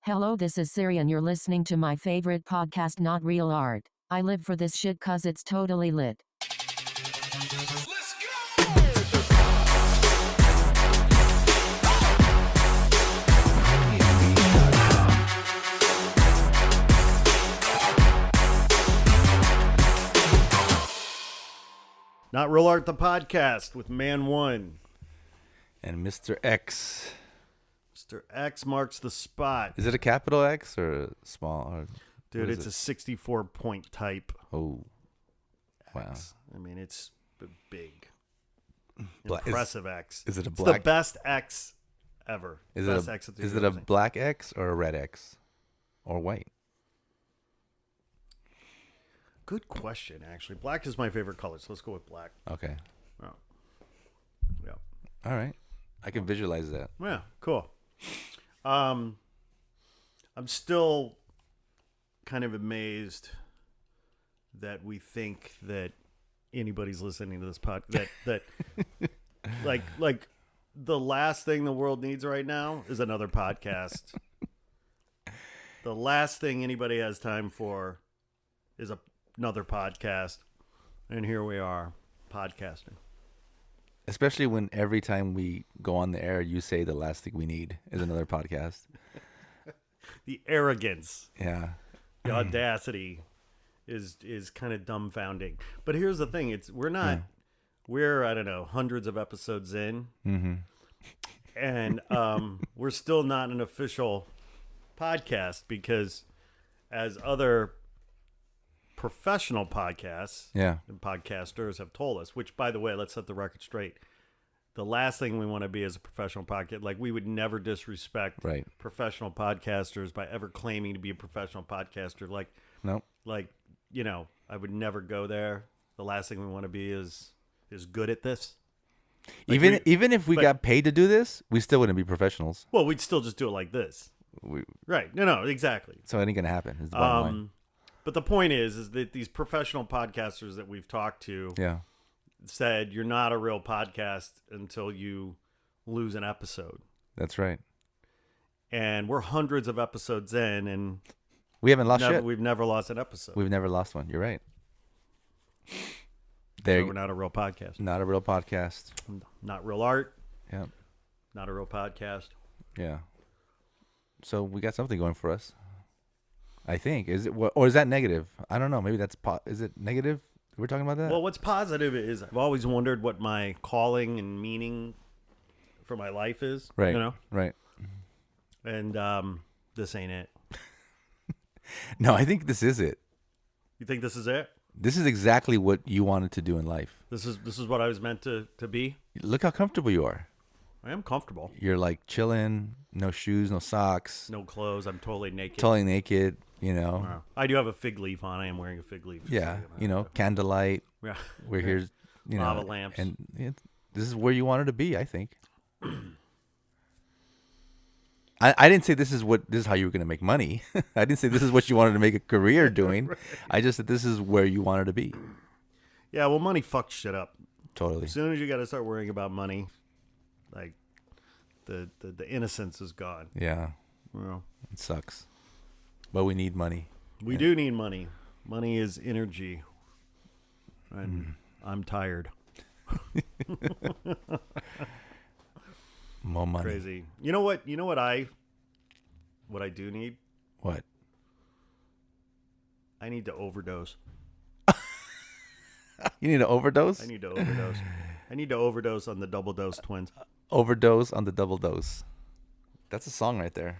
Hello, this is Siri and you're listening to my favorite podcast, Not Real Art. I live for this shit cause it's totally lit. Let's go! Not Real Art, the podcast with Man One. And Mr. X. Mr. X marks the spot. Is it a capital X or a small? Or Dude, it's a 64-point type. Oh, wow. X. I mean, it's big. Black, Impressive X. Is it a It's black? the best X ever. Is best it X that is you've it a ever seen. black X or a red X? Or white? Good question, actually. Black is my favorite color, so let's go with black. Okay. Oh. Yeah. All right. I can visualize that. Yeah, cool. I'm still kind of amazed that we think that anybody's listening to this podcast. That like the last thing the world needs right now is another podcast. The last thing anybody has time for is another podcast, and here we are podcasting. Especially when every time we go on the air, you say the last thing we need is another podcast. The arrogance, Yeah. the audacity is kind of dumbfounding. But here's the thing: we're I don't know, hundreds of episodes in, and we're still not an official podcast because, as other professional podcasts Yeah. and podcasters have told us, which, by the way, let's set the record straight. The last thing we want to be is a professional podcast. Like, we would never disrespect Right. professional podcasters by ever claiming to be a professional podcaster. Nope. I would never go there. The last thing we want to be is good at this. Even if we but- got paid to do this, we still wouldn't be professionals. Well, we'd still just do it like this. Right. No, exactly. So it ain't going to happen. Is the bottom line. But the point is that these professional podcasters that we've talked to Yeah. said you're not a real podcast until you lose an episode. That's right. And we're hundreds of episodes in, and We haven't lost shit. we've never lost an episode. We've never lost one. You're right. So There, we're not a real podcast. not a real podcast. Not real art. Yeah. Not a real podcast. Yeah. So we got something going for us. I think. Is it, or is that negative? I don't know. Maybe that's is it negative? We're talking about that? Well, what's positive is I've always wondered what my calling and meaning for my life is. Right. You know? Right. And this ain't it. No, I think this is it. You think this is it? This is exactly what you wanted to do in life. This is what I was meant to be? Look how comfortable you are. I am comfortable. You're like chilling, no shoes, no socks, No clothes. I'm totally naked. totally naked, you know. Wow. I do have a fig leaf on. I am wearing a fig leaf. Yeah, you know, candlelight. Yeah. We're here, you know. Lava lamps. And this is where you wanted to be, I think. I didn't say this is how you were going to make money. I didn't say this is what you wanted to make a career doing. Right. I just said this is where you wanted to be. Yeah, well, money fucks shit up. Totally. As soon as you got to start worrying about money, like the innocence is gone. Yeah. Well, It sucks. But we need money. we do need money. Money is energy. And I'm tired. More money. Crazy. You know what I do need? What? I need to overdose. You need an overdose? I need to overdose. I need to overdose on the Double Dose Twins. Overdose on the double dose. That's a song right there.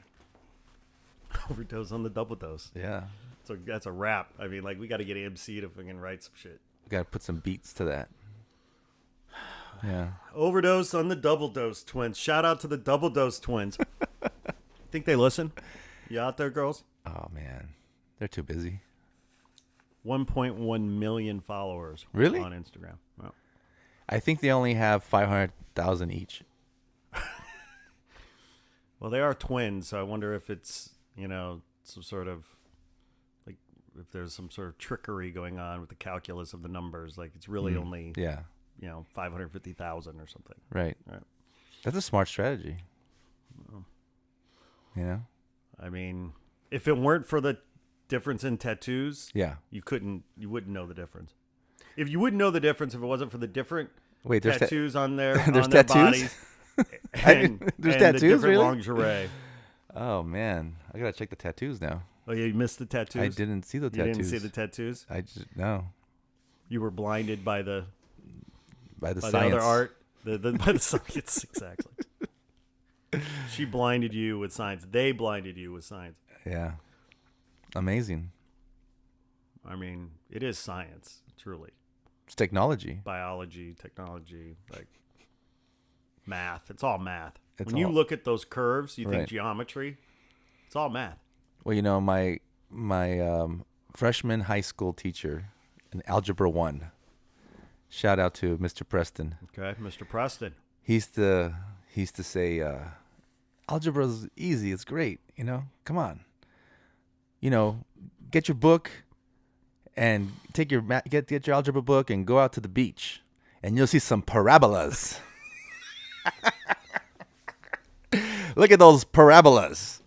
Overdose on the Double Dose. Yeah. So that's a rap. I mean, like, we got to get AMC to fucking write some shit. We got to put some beats to that. Yeah. Overdose on the Double Dose Twins. Shout out to the Double Dose Twins. Think they listen? You out there, girls? Oh, man. They're too busy. 1.1 million followers. Really? On Instagram. Wow. I think they only have 500,000 each. Well, they are twins, so I wonder if it's, some sort of, like, if there's some sort of trickery going on with the calculus of the numbers. Like, it's really only, Yeah. 550,000 or something. Right. Right. That's a smart strategy. You know? I mean, if it weren't for the difference in tattoos, Yeah. you wouldn't know the difference. If you wouldn't know the difference if it wasn't for the different Wait, there's tattoos on their there's on their tattoos? bodies There's and tattoos, the different really? lingerie. Oh man, I gotta check the tattoos now. Oh yeah, you missed the tattoos. I didn't see the You tattoos. didn't see the tattoos. I just no. You were blinded by the By the by science. the other art. By the science, exactly. She blinded you with science. They blinded you with science. Yeah. Amazing. I mean, it is science, truly. It's technology. Biology, technology, like math. It's all math. It's when you all- look at those curves, you think Right. geometry. It's all math. Well, my freshman high school teacher in Algebra 1. Shout out to Mr. Preston. Okay, Mr. Preston. He used to say, algebra's easy. It's great. Come on. Get your book and take your get your algebra book and go out to the beach, and you'll see some parabolas. Look at those parabolas.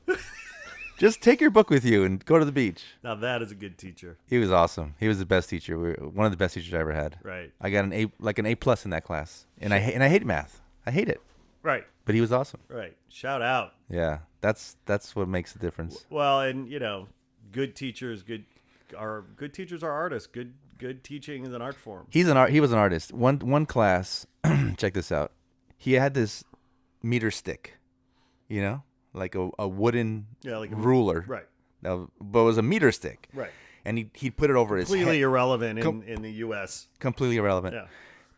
Just take your book with you and go to the beach. Now that is a good teacher. He was awesome. He was the best teacher. One of the best teachers I ever had. Right. I got an A+ in that class, and I hate math. I hate it, Right. but he was awesome. Right. Shout out. Yeah, that's what makes the difference. Well, and good teachers, good teachers are artists. Good teaching is an art form. He was an artist. One class, check this out. He had this meter stick, like a wooden Like a ruler. Right. Now, but it was a meter stick. Right. And he'd put it over his Completely head. irrelevant in the U.S. Completely irrelevant. Yeah.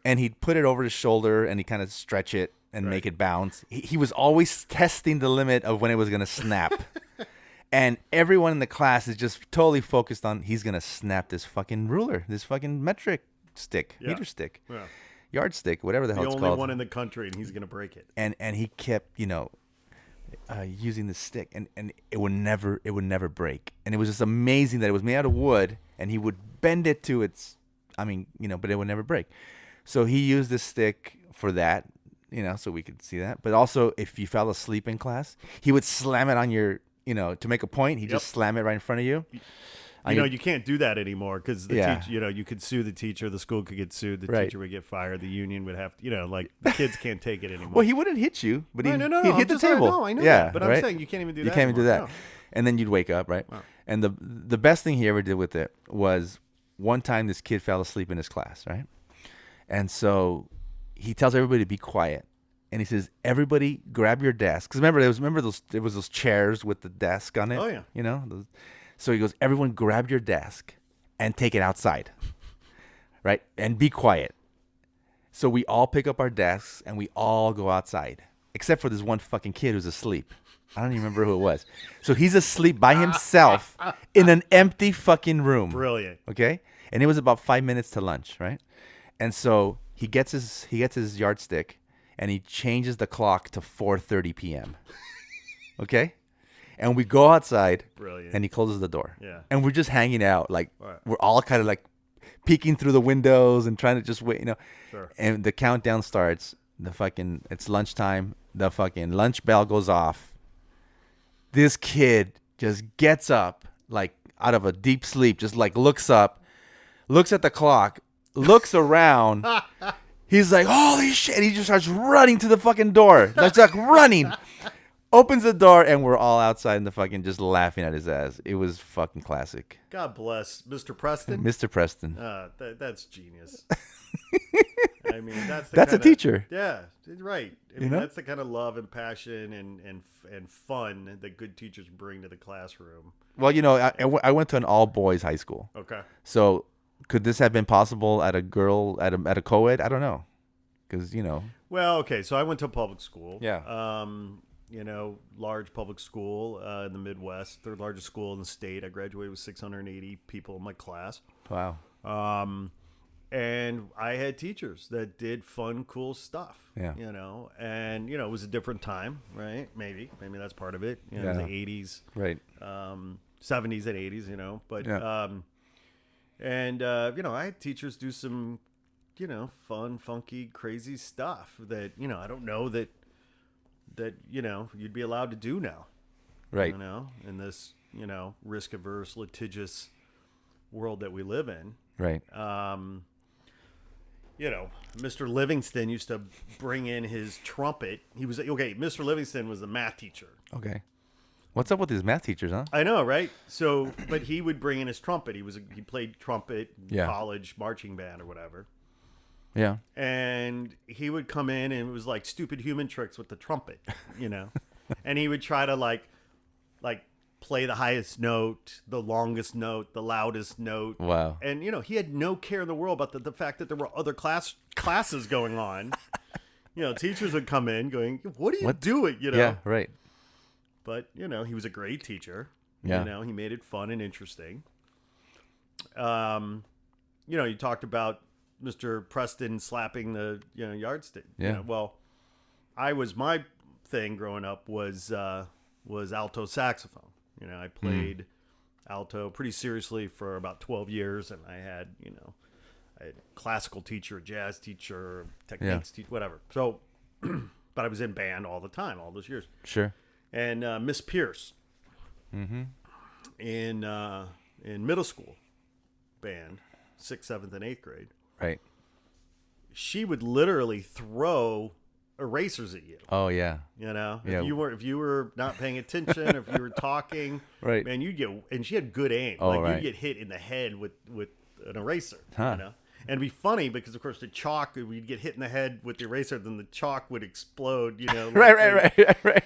And he'd put it over his shoulder and he'd kind of stretch it and Right. make it bounce. He was always testing the limit of when it was going to snap. And everyone in the class is just totally focused on he's going to snap this fucking ruler, this fucking metric stick, Yeah. meter stick, Yeah. yardstick, whatever the hell The it's only called. one in the country, and he's gonna break it. And he kept, using the stick, and it would never break. And it was just amazing that it was made out of wood, and he would bend it to its, but it would never break. So he used the stick for that, so we could see that. But also, if you fell asleep in class, he would slam it on your, to make a point. He Yep. just slam it right in front of you. You can't do that anymore because the Yeah. teacher, you could sue the teacher, the school could get sued, the Right. teacher would get fired, the union would have to, like the kids can't take it anymore. Well, he wouldn't hit you, but no, he'd I'm hit the just saying, table. no, I know yeah, that, but right? I'm saying you can't even do that. You can't even do that. anymore. And then you'd wake up, right? Wow. And the best thing he ever did with it was one time this kid fell asleep in his class, right? And so he tells everybody to be quiet. And he says, everybody grab your desk. Because there was those chairs with the desk on it. Oh, yeah. So he goes, everyone grab your desk and take it outside, right? And be quiet. So we all pick up our desks and we all go outside, except for this one fucking kid who's asleep. I don't even remember who it was. So he's asleep by himself in an empty fucking room. Brilliant. Okay? And it was about 5 minutes to lunch, right? And so he gets his yardstick and he changes the clock to 4:30 p.m. Okay? And we go outside. Brilliant. And he closes the door. Yeah. And we're just hanging out. Like, Right. we're all kind of like peeking through the windows and trying to just wait, Sure. And the countdown starts. It's lunchtime. The fucking lunch bell goes off. This kid just gets up, like out of a deep sleep, just like looks up, looks at the clock, looks around. He's like, holy shit. He just starts running to the fucking door. That's like running. Opens the door, and we're all outside in the fucking just laughing at his ass. It was fucking classic. God bless Mr. Preston. Mr. Preston. That's genius. I mean, that's A teacher. Yeah, right. I mean, know? that's the kind of love and passion and fun that good teachers bring to the classroom. Well, I went to an all-boys high school. Okay. So could this have been possible at a at a co-ed? I don't know. Because, Well, okay. So I went to a public school. Yeah. Large public school in the Midwest, third largest school in the state. I graduated with 680 people in my class. Wow. And I had teachers that did fun, cool stuff. Yeah. And it was a different time, right? Maybe that's part of it. It was Yeah. the 80s, Right. 70s and 80s, but, Yeah. I had teachers do some, fun, funky, crazy stuff that, I don't know that, you'd be allowed to do now. Right. You know, in this, risk-averse, litigious world that we live in. Right. Mr. Livingston used to bring in his trumpet. Mr. Livingston was a math teacher. Okay. What's up with these math teachers, huh? I know, right? So, but he would bring in his trumpet. He played trumpet in Yeah. college marching band or whatever. Yeah. And he would come in and it was like stupid human tricks with the trumpet, and he would try to like play the highest note, the longest note, the loudest note. Wow. And he had no care in the world about the fact that there were other classes going on. Teachers would come in going, "What are you doing?" Yeah, right. But he was a great teacher. Yeah. He made it fun and interesting. You talked about Mr. Preston slapping the yardstick. Yeah. My thing growing up was alto saxophone. I played alto pretty seriously for about 12 years, and I had a classical teacher, a jazz teacher, techniques teacher, whatever. So, but I was in band all the time, all those years. Sure. And Miss Pierce, in middle school band, 6th, 7th, and 8th grade. Right. She would literally throw erasers at you. Oh yeah. If Yeah. you were not paying attention, if you were talking, Right. man, and she had good aim. Oh, like right. you'd get hit in the head with an eraser. Huh. And it'd be funny because of course the chalk, we'd get hit in the head with the eraser, then the chalk would explode. Right.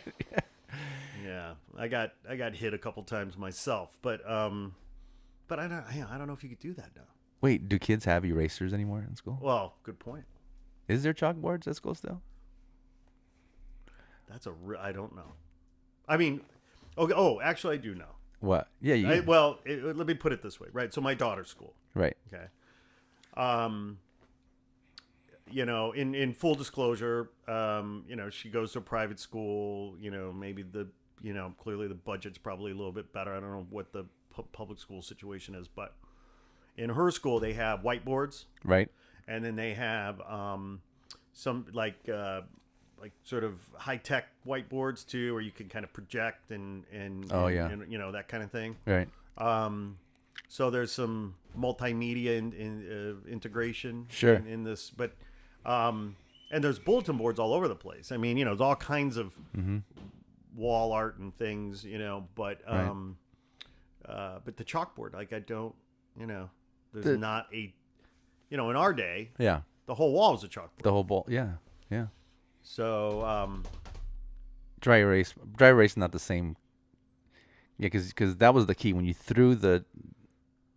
Yeah, I got hit a couple times myself, but I don't know if you could do that now. Wait, do kids have erasers anymore in school? Well, good point. Is there chalkboards at school still? I don't know. I mean, actually, I do know. What? Yeah. Let me put it this way, right? So my daughter's school, Right. okay. In full disclosure, she goes to a private school. Maybe clearly the budget's probably a little bit better. I don't know what the public school situation is, but in her school they have whiteboards, Right. and then they have some sort of high tech whiteboards too, where you can kind of project and that kind of thing. Right. So there's some multimedia integration Sure. in this, but and there's bulletin boards all over the place. I mean, there's all kinds of wall art and things, but but the chalkboard, like I don't, there's not a, in our day, Yeah. the whole wall was a chalkboard. The whole ball. Yeah. Yeah. So Dry erase is not the same. Yeah, because that was the key when you threw the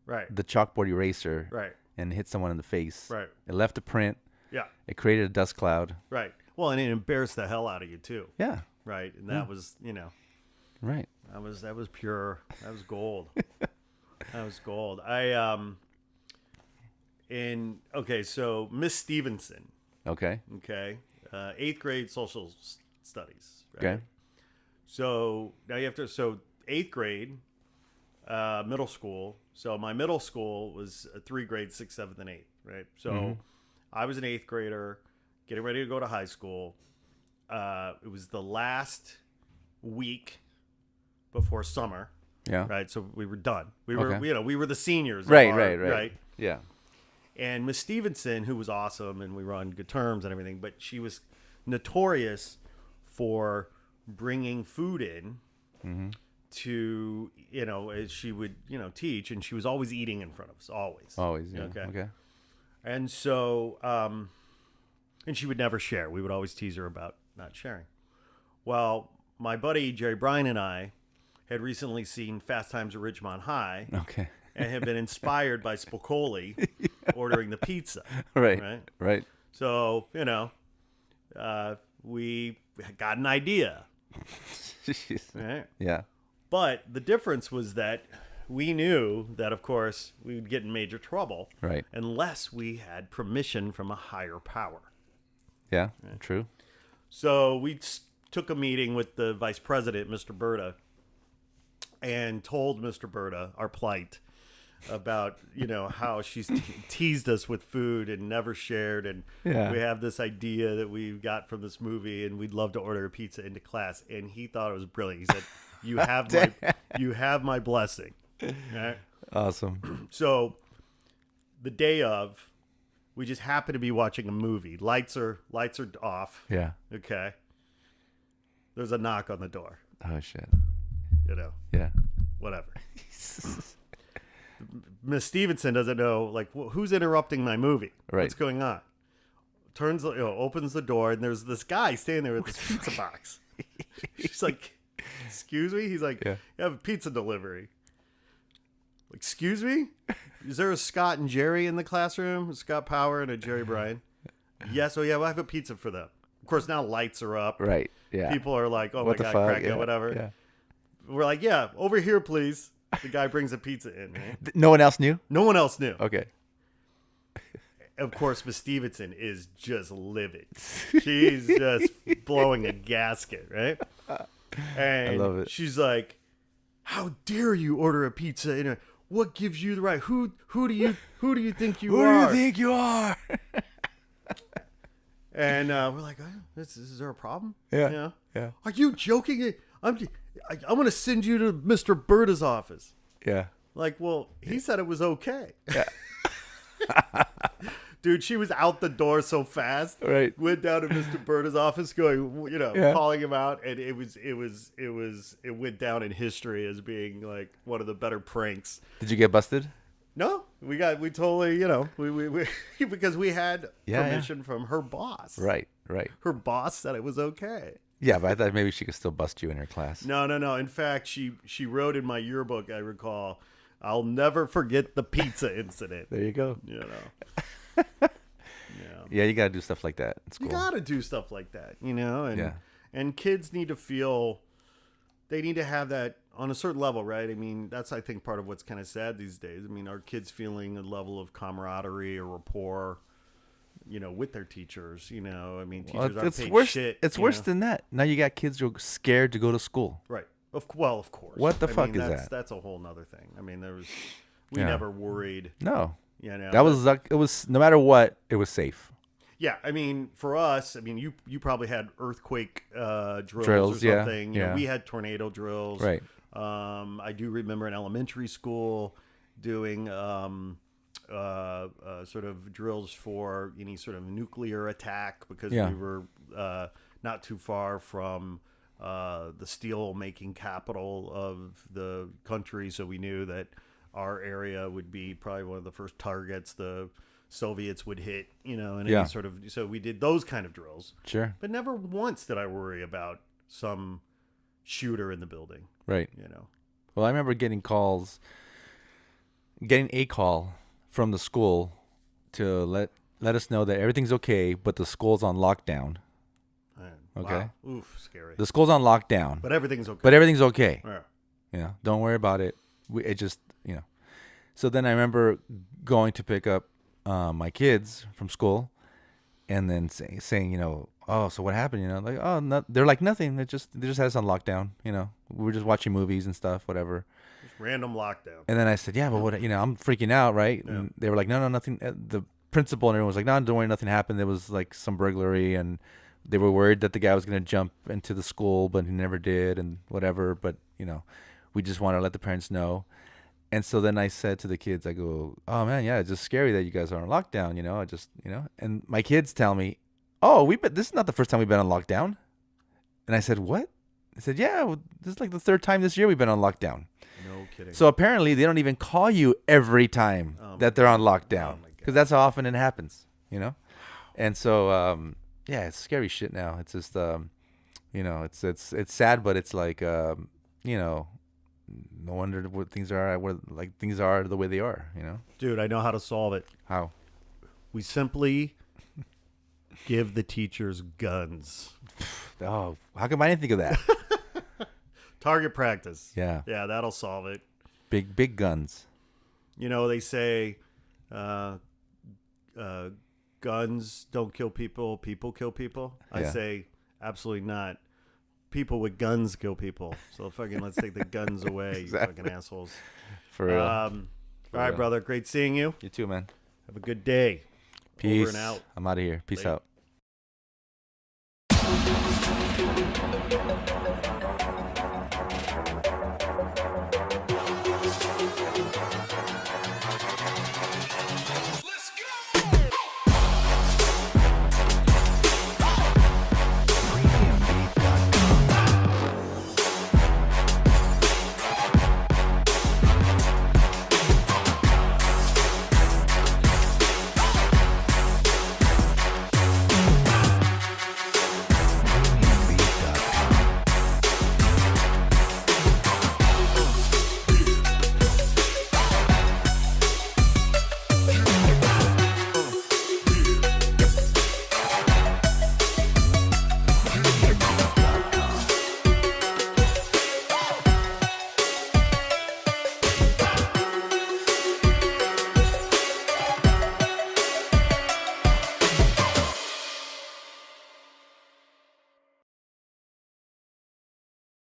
right, chalkboard eraser right, and hit someone in the face. right, It left a print. yeah, It created a dust cloud. right. Well, and it embarrassed the hell out of you too, Yeah. right? And that was, Right. that was pure. That was gold. That was gold. So Miss Stevenson, Okay. okay, 8th grade social studies. Right? Okay. So now you have to. So 8th grade, middle school. So my middle school was 3 grades, 6th, 7th, and 8th. Right. So I was an 8th grader, getting ready to go to high school. It was the last week before summer. Yeah. Right. So we were done. We Okay. we were the seniors. of Right. our- Right. Yeah. And Miss Stevenson, who was awesome, and we were on good terms and everything, but she was notorious for bringing food in to, as she would, teach, and she was always eating in front of us, always. Always. Yeah. Okay. Okay. And so, and she would never share. We would always tease her about not sharing. Well, my buddy Jerry Bryan and I had recently seen Fast Times at Ridgemont High Okay. and had been inspired by Spicoli ordering the pizza. Right. Right. So, we got an idea. Right? Yeah. But the difference was that we knew that, of course, we would get in major trouble Right. unless we had permission from a higher power. Yeah. True. So we took a meeting with the vice president, Mr. Berta, and told Mr. Berta our plight about, how she's teased us with food and never shared. And Yeah. we have this idea that we got from this movie and we'd love to order a pizza into class. And he thought it was brilliant. He said, You have my blessing. Okay? Awesome. So the day of, we just happen to be watching a movie. Lights are off. Yeah. Okay. There's a knock on the door. Oh shit. You know. Yeah. Whatever. Miss Stevenson doesn't know, like, who's interrupting my movie? Right. What's going on? Opens the door, and there's this guy standing there with this pizza box. She's like, excuse me? He's like, Yeah. You have a pizza delivery. Excuse me? Is there a Scott and Jerry in the classroom? A Scott Power and a Jerry Bryan? Yes. Oh, yeah, well, I have a pizza for them. Of course, now lights are up. Right. Yeah. People are like, oh, What my the God, fuck? crack it, Yeah. whatever. Yeah. We're like, yeah, over here, please. The guy brings a pizza in, right? No one else knew? No one else knew. Okay. Of course, Miss Stevenson is just livid. She's just blowing a gasket, right? And I love it. She's like, how dare you order a pizza in a... What gives you the right? Who do you think you are? Who do you think you are? And we're like, oh, is there a problem? Yeah. You know? Yeah. Are you joking? I'm going to send you to Mr. Berta's office. Yeah. Like, well, he said it was okay. Yeah. Dude, she was out the door so fast. Right. Went down to Mr. Berta's office, going, Yeah. calling him out, and it went down in history as being like one of the better pranks. Did you get busted? No, we totally, we because we had Yeah, permission from her boss. Right. Right. Her boss said it was okay. Yeah, but I thought maybe she could still bust you in her class. No. In fact, she wrote in my yearbook, I recall, I'll never forget the pizza incident. There you go. You know. Yeah, you gotta do stuff like that in school. You gotta do stuff like that, and Yeah. and kids need to feel, they need to have that on a certain level, right? I mean, that's, I think, part of what's kind of sad these days. I mean, our kids feeling a level of camaraderie or rapport, with their teachers. I mean, teachers aren't paid worse. shit. It's worse than that. Now you got kids who are scared to go to school. Right. Of course. What the fuck mean, is that's, that? That's a whole nother thing. I mean, we Yeah. never worried. No, That it was no matter what, it was safe. Yeah, I mean, for us, I mean, you probably had earthquake drills or yeah, something. yeah. We had tornado drills. Right. I do remember in elementary school doing sort of drills for any sort of nuclear attack, because Yeah. we were not too far from the steel making capital of the country, so we knew that our area would be probably one of the first targets the Soviets would hit, and Yeah. any sort of, so we did those kind of drills. Sure. But never once did I worry about some shooter in the building, Right. you. Well, I remember getting a call from the school to let us know that everything's okay, but the school's on lockdown. Okay. Wow. Oof, scary. The school's on lockdown, But everything's okay. but everything's okay. Yeah. Don't worry about it. It just, So then I remember going to pick up my kids from school, and then saying, oh, so what happened? Like, oh, no, they're like nothing. They just had us on lockdown. We were just watching movies and stuff, whatever. Just random lockdown. And then I said, yeah, but what? I'm freaking out, right? Yeah. And they were like, no, nothing. The principal and everyone was like, no, don't worry, nothing happened. There was like some burglary, and they were worried that the guy was going to jump into the school, but he never did, and whatever. But we just want to let the parents know. And so then I said to the kids, I go, oh man, yeah, it's just scary that you guys are on lockdown. I just, and my kids tell me, oh, this is not the first time we've been on lockdown. And I said, what? I said, yeah, well, this is like the third time this year we've been on lockdown. No kidding. So apparently they don't even call you every time that they're on lockdown, because that's how often it happens, And so, yeah, it's scary shit now. It's just, it's sad, but it's like, no wonder what things are the way they are, Dude, I know how to solve it. How? We simply give the teachers guns. Oh, how come I didn't think of that? Target practice. Yeah. Yeah, that'll solve it. Big guns. They say guns don't kill people, people kill people. I Yeah. say absolutely not. People with guns kill people. So fucking let's take the guns away, Exactly. you fucking assholes. For real. All right, real. brother. Great seeing you. You too, man. Have a good day. Peace. Over and out. I'm out of here. Peace Later. out.